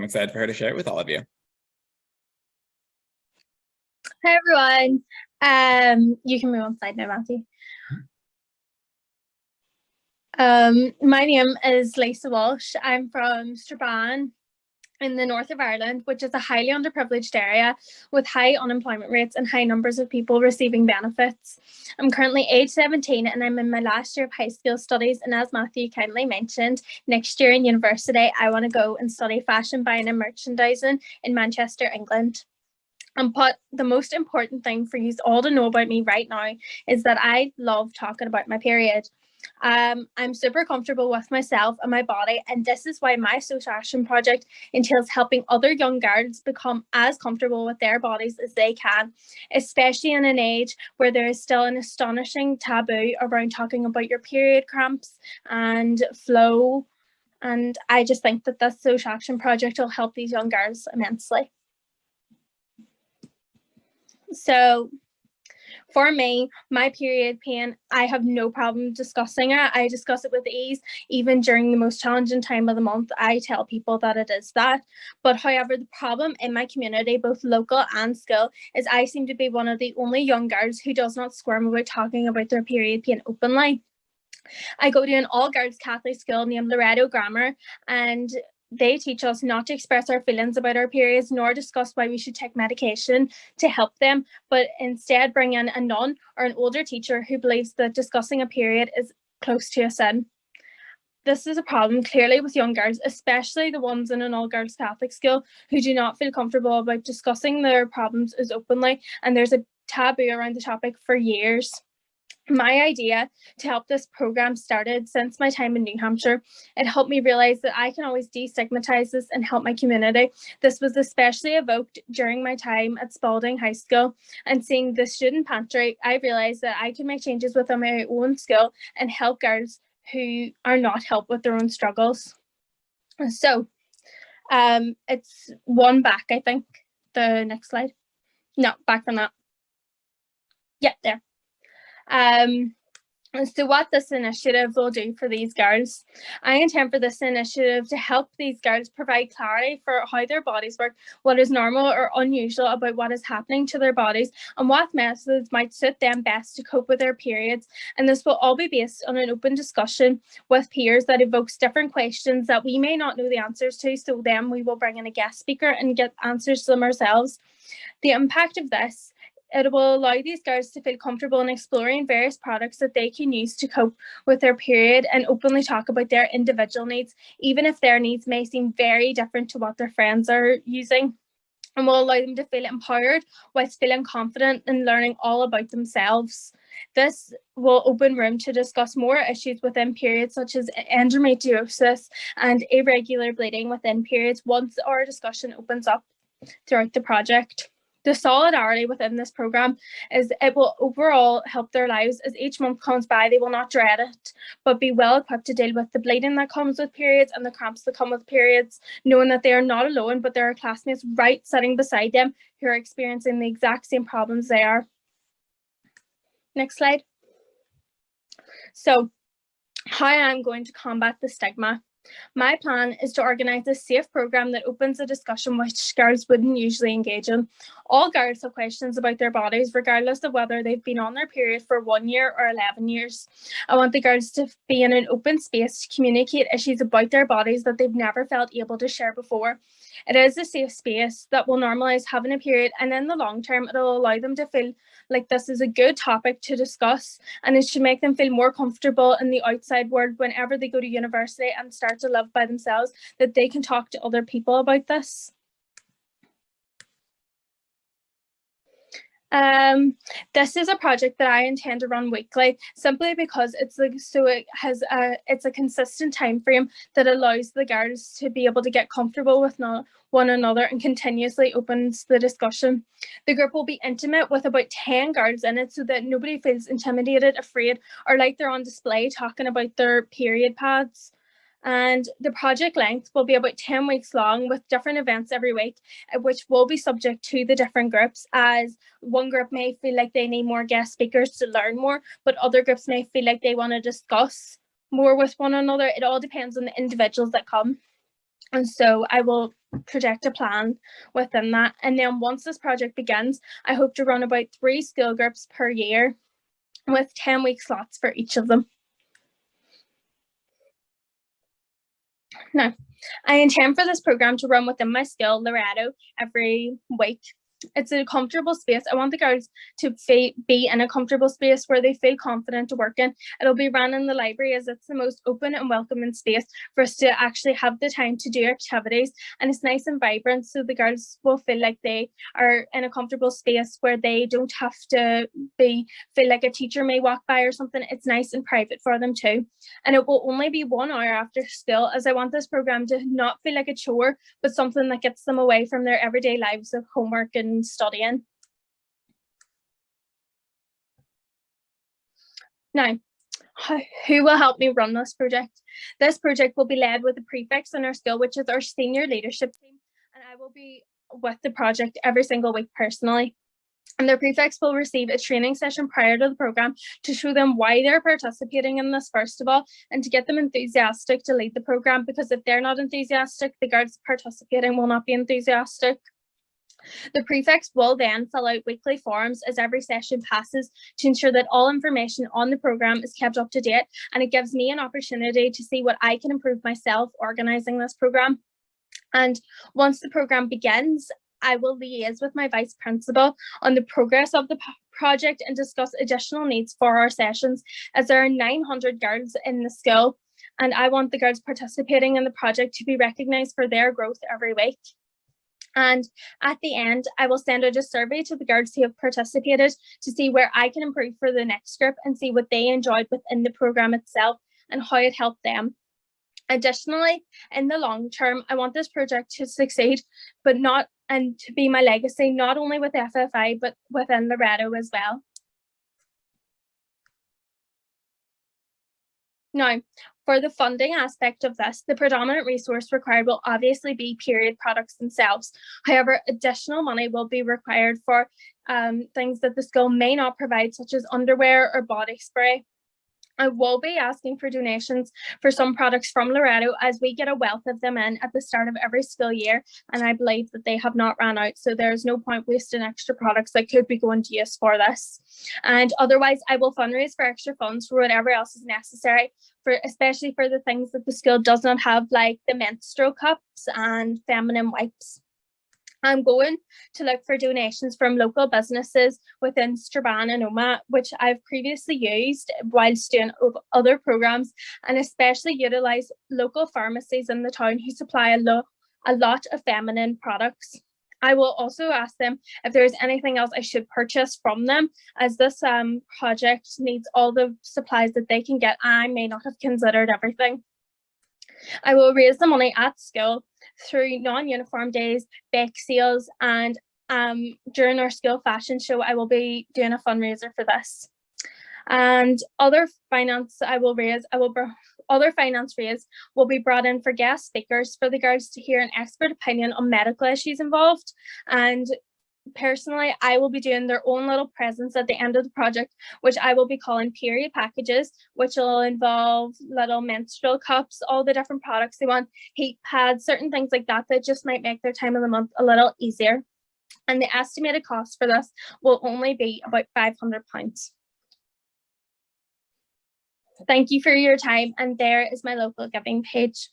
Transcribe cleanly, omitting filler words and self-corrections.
I'm excited for her to share it with all of you. Hi, everyone. You can move on slide now, Matthew. My name is Lisa Walsh. I'm from Strabane in the north of Ireland, which is a highly underprivileged area with high unemployment rates and high numbers of people receiving benefits. I'm currently age 17 and I'm in my last year of high school studies, and as Matthew kindly mentioned, next year in university I want to go and study fashion buying and merchandising in Manchester, England. But the most important thing for you all to know about me right now is that I love talking about my period. I'm super comfortable with myself and my body, and this is why my social action project entails helping other young girls become as comfortable with their bodies as they can, especially in an age where there is still an astonishing taboo around talking about your period cramps and flow. And I just think that this social action project will help these young girls immensely. So for me, my period pain, I have no problem discussing it. I discuss it with ease. Even during the most challenging time of the month, I tell people that it is that. But however, the problem in my community, both local and school, is I seem to be one of the only young girls who does not squirm about talking about their period pain openly. I go to an all-girls Catholic school named Loretto Grammar, and they teach us not to express our feelings about our periods nor discuss why we should take medication to help them, but instead bring in a nun or an older teacher who believes that discussing a period is close to a sin. This is a problem clearly with young girls, especially the ones in an all-girls Catholic school who do not feel comfortable about discussing their problems as openly, and there's a taboo around the topic for years. My idea to help this program started since my time in New Hampshire. It helped me realize that I can always destigmatize this and help my community. This was especially evoked during my time at Spalding High School, and seeing the student pantry, I realized that I can make changes within my own school and help girls who are not helped with their own struggles. So it's one back, I think. The next slide. No, back from that. Yeah, there. So what this initiative will do for these girls, I intend for this initiative to help these girls provide clarity for how their bodies work, what is normal or unusual about what is happening to their bodies, and what methods might suit them best to cope with their periods. And this will all be based on an open discussion with peers that evokes different questions that we may not know the answers to, so then we will bring in a guest speaker and get answers to them ourselves. The impact of this, it will allow these girls to feel comfortable in exploring various products that they can use to cope with their period and openly talk about their individual needs, even if their needs may seem very different to what their friends are using, and will allow them to feel empowered whilst feeling confident in learning all about themselves. This will open room to discuss more issues within periods such as endometriosis and irregular bleeding within periods once our discussion opens up throughout the project. The solidarity within this program is it will overall help their lives. As each month comes by, they will not dread it, but be well equipped to deal with the bleeding that comes with periods and the cramps that come with periods, knowing that they are not alone, but there are classmates right sitting beside them who are experiencing the exact same problems they are. Next slide. So, how I'm going to combat the stigma. My plan is to organise a safe programme that opens a discussion which girls wouldn't usually engage in. All girls have questions about their bodies, regardless of whether they've been on their period for 1 year or 11 years. I want the girls to be in an open space to communicate issues about their bodies that they've never felt able to share before. It is a safe space that will normalise having a period, and in the long term, it will allow them to feel like this is a good topic to discuss, and it should make them feel more comfortable in the outside world whenever they go to university and start to live by themselves, that they can talk to other people about this. This is a project that I intend to run weekly, simply because it's a consistent time frame that allows the girls to be able to get comfortable with one another and continuously opens the discussion. The group will be intimate with about 10 girls in it so that nobody feels intimidated, afraid, or like they're on display talking about their period pads. And the project length will be about 10 weeks long with different events every week, which will be subject to the different groups, as one group may feel like they need more guest speakers to learn more, but other groups may feel like they want to discuss more with one another. It all depends on the individuals that come. And so I will project a plan within that. And then once this project begins, I hope to run about 3 skill groups per year with 10-week slots for each of them. Now, I intend for this program to run within my school, Loretto, every week. It's a comfortable space. I want the girls to be in a comfortable space where they feel confident to work in. It'll be run in the library as it's the most open and welcoming space for us to actually have the time to do activities, and it's nice and vibrant, so the girls will feel like they are in a comfortable space where they don't have to feel like a teacher may walk by or something. It's nice and private for them too. And it will only be 1 hour after school, as I want this program to not feel like a chore, but something that gets them away from their everyday lives of homework and studying. Now, who will help me run this project? This project will be led with the prefects in our school, which is our senior leadership team, and I will be with the project every single week personally. And their prefects will receive a training session prior to the program to show them why they're participating in this, first of all, and to get them enthusiastic to lead the program, because if they're not enthusiastic, the girls participating will not be enthusiastic. The prefects will then fill out weekly forms as every session passes to ensure that all information on the programme is kept up to date, and it gives me an opportunity to see what I can improve myself organising this programme. And once the programme begins, I will liaise with my vice principal on the progress of the project and discuss additional needs for our sessions, as there are 900 girls in the school, and I want the girls participating in the project to be recognised for their growth every week. And at the end, I will send out a survey to the girls who have participated to see where I can improve for the next group and see what they enjoyed within the programme itself and how it helped them. Additionally, in the long term, I want this project to succeed, and to be my legacy, not only with FFI, but within Loretto as well. Now, for the funding aspect of this, the predominant resource required will obviously be period products themselves. However, additional money will be required for things that the school may not provide, such as underwear or body spray. I will be asking for donations for some products from Loretto, as we get a wealth of them in at the start of every school year, and I believe that they have not ran out, so there's no point wasting extra products that could be going to use for this. And otherwise, I will fundraise for extra funds for whatever else is necessary, especially for the things that the school does not have, like the menstrual cups and feminine wipes. I'm going to look for donations from local businesses within Strabane and Oma, which I've previously used whilst doing other programs, and especially utilise local pharmacies in the town who supply a lot of feminine products. I will also ask them if there's anything else I should purchase from them, as this project needs all the supplies that they can get. I may not have considered everything. I will raise the money at school through non-uniform days, bake sales, and during our school fashion show, I will be doing a fundraiser for this. And other finance raised will be brought in for guest speakers for the girls to hear an expert opinion on medical issues involved. And personally, I will be doing their own little presents at the end of the project, which I will be calling period packages, which will involve little menstrual cups, all the different products they want, heat pads, certain things like that just might make their time of the month a little easier. And the estimated cost for this will only be about £500. Thank you for your time, and there is my local giving page.